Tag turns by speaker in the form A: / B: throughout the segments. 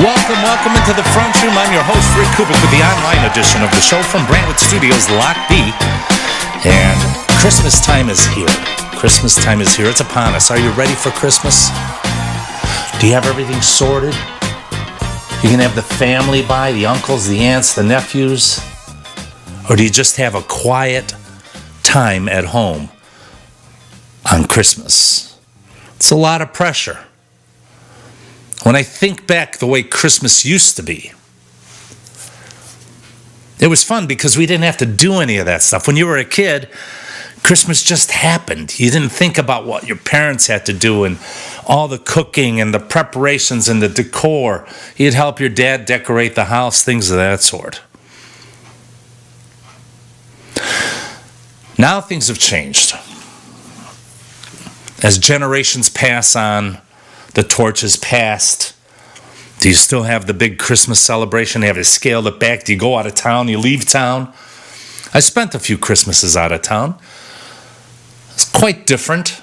A: Welcome into the front room. I'm your host, Rick Kubik, with the online edition of the show from Brantwood Studios, Lot B. And Christmas time is here. Christmas time is here. It's upon us. Are you ready for Christmas? Do you have everything sorted? You can have the family by, the uncles, the aunts, the nephews? Or do you just have a quiet time at home on Christmas? It's a lot of pressure. When I think back the way Christmas used to be, it was fun because we didn't have to do any of that stuff. When you were a kid, Christmas just happened. You didn't think about what your parents had to do and all the cooking and the preparations and the decor. You'd help your dad decorate the house, things of that sort. Now things have changed. As generations pass on, the torch is passed. Do you still have the big Christmas celebration? Have you scaled it back? Do you go out of town? You leave town? I spent a few Christmases out of town. It's quite different.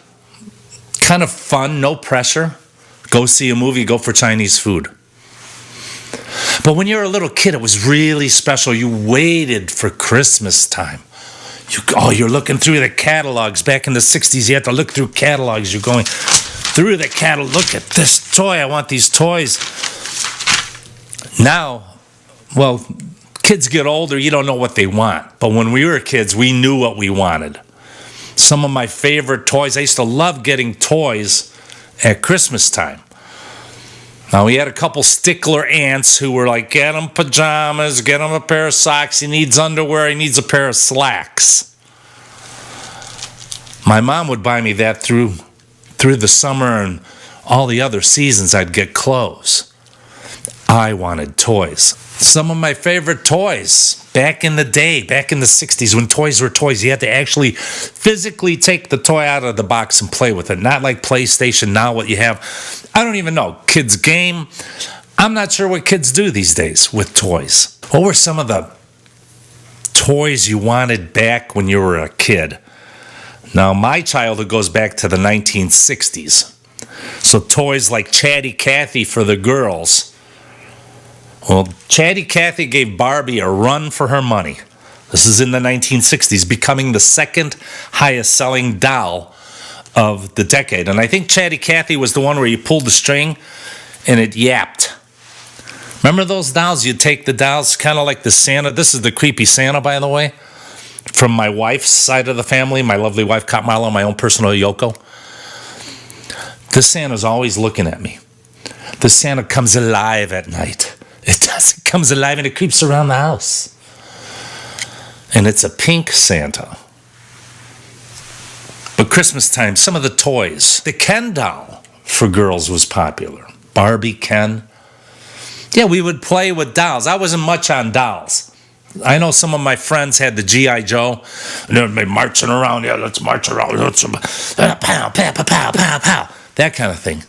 A: Kind of fun, no pressure. Go see a movie, go for Chinese food. But when you were a little kid, it was really special. You waited for Christmas time. You're looking through the catalogs. Back in the 60s, you had to look through catalogs. You're going through the catalog, look at this toy, I want these toys. Now, well, kids get older, you don't know what they want. But when we were kids, we knew what we wanted. Some of my favorite toys, I used to love getting toys at Christmas time. Now, we had a couple stickler aunts who were like, get him pajamas, get him a pair of socks, he needs underwear, he needs a pair of slacks. My mom would buy me that through the summer and all the other seasons. I'd get clothes. I wanted toys. Some of my favorite toys back in the day, back in the 60s when toys were toys, you had to actually physically take the toy out of the box and play with it. Not like PlayStation now, what you have. I don't even know. Kids game. I'm not sure what kids do these days with toys. What were some of the toys you wanted back when you were a kid? Now, my childhood goes back to the 1960s. So toys like Chatty Cathy for the girls. Well, Chatty Cathy gave Barbie a run for her money. This is in the 1960s, becoming the second highest selling doll of the decade. And I think Chatty Cathy was the one where you pulled the string and it yapped. Remember those dolls? You'd take the dolls, kind of like the Santa. This is the creepy Santa, by the way. From my wife's side of the family, my lovely wife, Marlo, my own personal Yoko. This Santa's always looking at me. This Santa comes alive at night. It does. It comes alive and it creeps around the house. And it's a pink Santa. But Christmas time, some of the toys. The Ken doll for girls was popular. Barbie, Ken. Yeah, we would play with dolls. I wasn't much on dolls. I know some of my friends had the G.I. Joe, and they'd be marching around. Yeah, let's march around. Pow, pow, pow, pow, pow, pow. That kind of thing.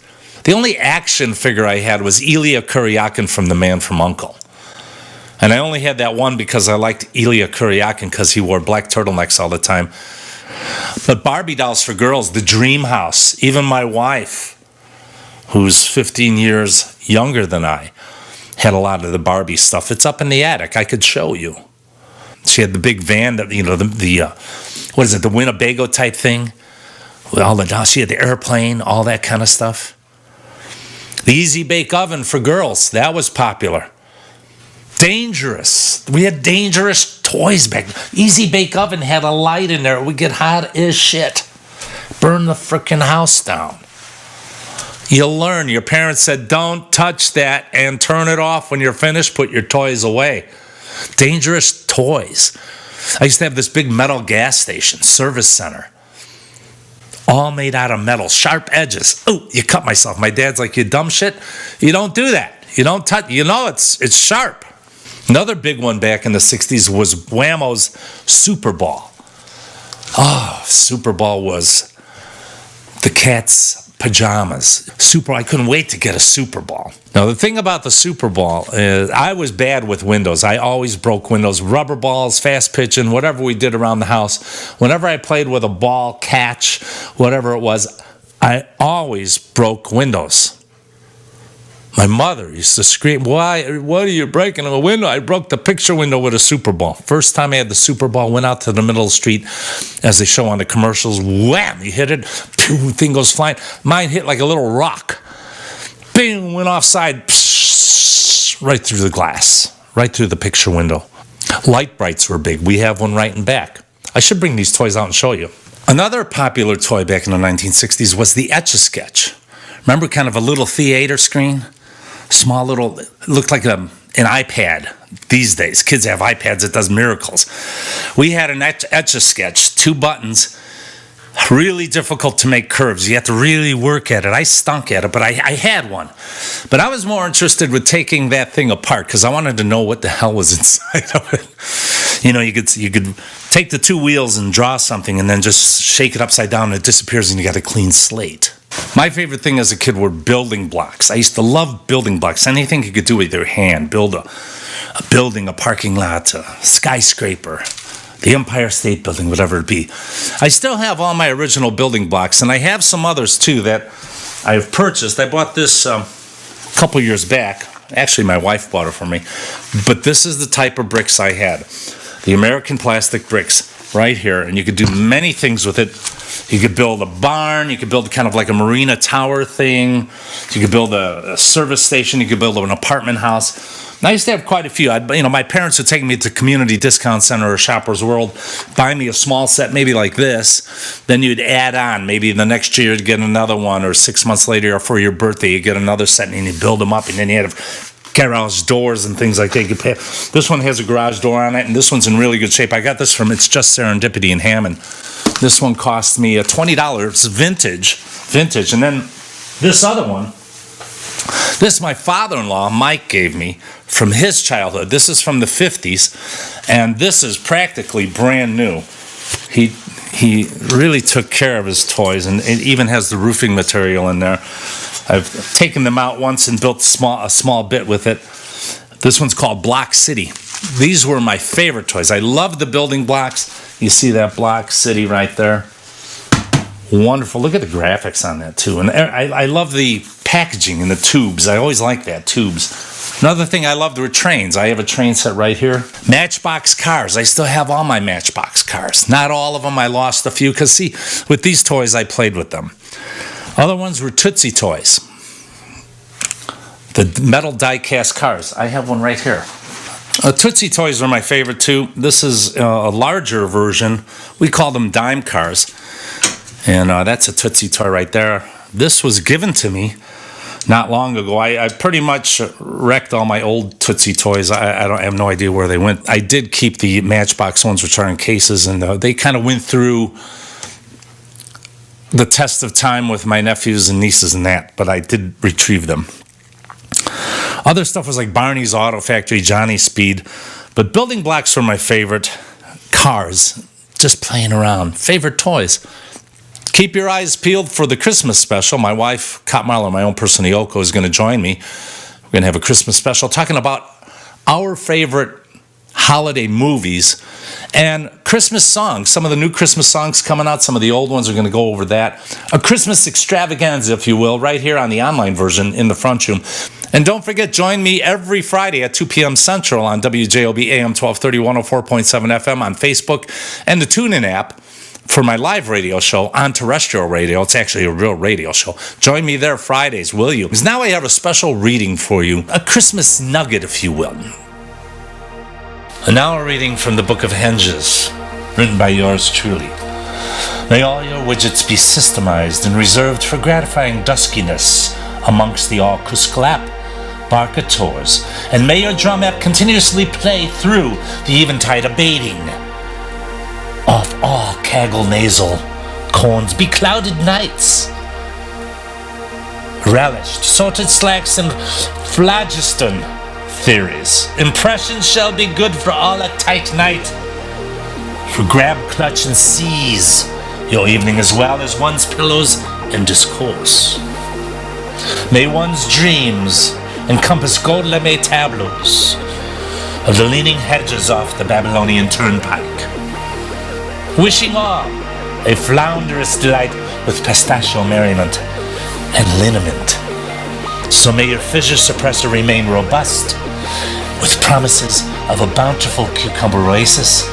A: The only action figure I had was Elia Kuryakin from The Man from U.N.C.L.E. And I only had that one because I liked Elia Kuryakin because he wore black turtlenecks all the time. But Barbie dolls for girls, the Dream House. Even my wife, who's 15 years younger than I, had a lot of the Barbie stuff. It's up in the attic. I could show you. She had the big van, that what is it, the Winnebago type thing? With all the dolls. She had the airplane, all that kind of stuff. The Easy Bake Oven for girls. That was popular. Dangerous. We had dangerous toys back then. Easy Bake Oven had a light in there. It would get hot as shit. Burn the frickin' house down. You'll learn. Your parents said, don't touch that and turn it off when you're finished. Put your toys away. Dangerous toys. I used to have this big metal gas station, service center. All made out of metal, sharp edges. Oh, you cut myself. My dad's like, you dumb shit. You don't do that. You don't touch. You know it's sharp. Another big one back in the 60s was Whammo's Super Ball. Oh, Super Ball was the cat's pajamas. I couldn't wait to get a Super Ball. Now, the thing about the Super Ball is I was bad with windows. I always broke windows. Rubber balls, fast pitching, whatever we did around the house. Whenever I played with a ball, catch, whatever it was, I always broke windows. My mother used to scream, "Why? What are you breaking a window?" I broke the picture window with a Super Bowl. First time I had the Super Bowl, went out to the middle of the street, as they show on the commercials. Wham! You hit it, boom, thing goes flying. Mine hit like a little rock. Boom! Went offside, psh, right through the glass, right through the picture window. Light brights were big. We have one right in back. I should bring these toys out and show you. Another popular toy back in the 1960s was the Etch-a-Sketch. Remember, kind of a little theater screen? Small little, it looked like an iPad these days. Kids have iPads that does miracles. We had an Etch-a-Sketch, 2 buttons, really difficult to make curves. You have to really work at it. I stunk at it, but I had one. But I was more interested with taking that thing apart because I wanted to know what the hell was inside of it. You know, you could take the 2 wheels and draw something and then just shake it upside down and it disappears and you got a clean slate. My favorite thing as a kid were building blocks. I used to love building blocks. Anything you could do with your hand. Build a building, a parking lot, a skyscraper, the Empire State Building, whatever it be. I still have all my original building blocks, and I have some others too that I've purchased. I bought this a couple years back. Actually, my wife bought it for me. But this is the type of bricks I had. The American plastic bricks right here, and you could do many things with it. You could build a barn, you could build kind of like a marina tower thing, you could build a service station, you could build an apartment house. And I used to have quite a few. My parents would take me to Community Discount Center or Shoppers World, buy me a small set, maybe like this. Then you'd add on. Maybe the next year you'd get another one, or 6 months later, or for your birthday, you'd get another set, and you build them up, and then you had garage doors and things like that. You could pay. This one has a garage door on it, and this one's in really good shape. I got this from It's Just Serendipity in Hammond. This one cost me $20 vintage. And then this other one, this my father-in-law, Mike, gave me from his childhood. This is from the 50s, and this is practically brand new. He really took care of his toys, and it even has the roofing material in there. I've taken them out once and built a small bit with it. This one's called Block City. These were my favorite toys. I love the building blocks. You see that Block City right there? Wonderful. Look at the graphics on that too. And I love the packaging and the tubes. I always like that, tubes. Another thing I loved were trains. I have a train set right here. Matchbox cars. I still have all my Matchbox cars. Not all of them. I lost a few because, see, with these toys, I played with them. Other ones were Tootsie Toys. The metal die-cast cars. I have one right here. Tootsie Toys were my favorite too. This is a larger version. We call them dime cars. And that's a Tootsie toy right there. This was given to me not long ago. I pretty much wrecked all my old Tootsie toys. I have no idea where they went. I did keep the Matchbox ones, which are in cases, and they kind of went through the test of time with my nephews and nieces and that, but I did retrieve them. Other stuff was like Barney's Auto Factory, Johnny Speed, but building blocks were my favorite. Cars, just playing around. Favorite toys. Keep your eyes peeled for the Christmas special. My wife, Cop Marlow, my own person, Yoko, is going to join me. We're going to have a Christmas special talking about our favorite holiday movies and Christmas songs. Some of the new Christmas songs coming out, some of the old ones, are going to go over that. A Christmas extravaganza, if you will, right here on the online version in the front room. And don't forget, join me every Friday at 2 p.m. Central on WJOB AM 1230 104.7 FM on Facebook and the TuneIn app for my live radio show on terrestrial radio. It's actually a real radio show. Join me there Fridays, will you? Because now I have a special reading for you, a Christmas nugget, if you will. And now a reading from the Book of Henges, written by yours truly. May all your widgets be systemized and reserved for gratifying duskiness amongst the all-cusclap barkators, and may your drum app continuously play through the eventide abating of all Kaggle nasal corns beclouded nights. Relished sorted slacks and phlogiston theories. Impressions shall be good for all a tight night. For grab, clutch, and seize your evening as well as one's pillows and discourse. May one's dreams encompass gold lame tableaus of the leaning hedges off the Babylonian turnpike. Wishing all a flounderous delight with pistachio merriment and liniment. So may your fissure suppressor remain robust, with promises of a bountiful cucumber oasis,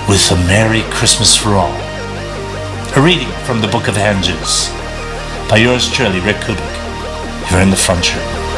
A: with a Merry Christmas for all. A reading from the Book of Hand Juice by yours truly, Rick Kubik, here in the Front Room.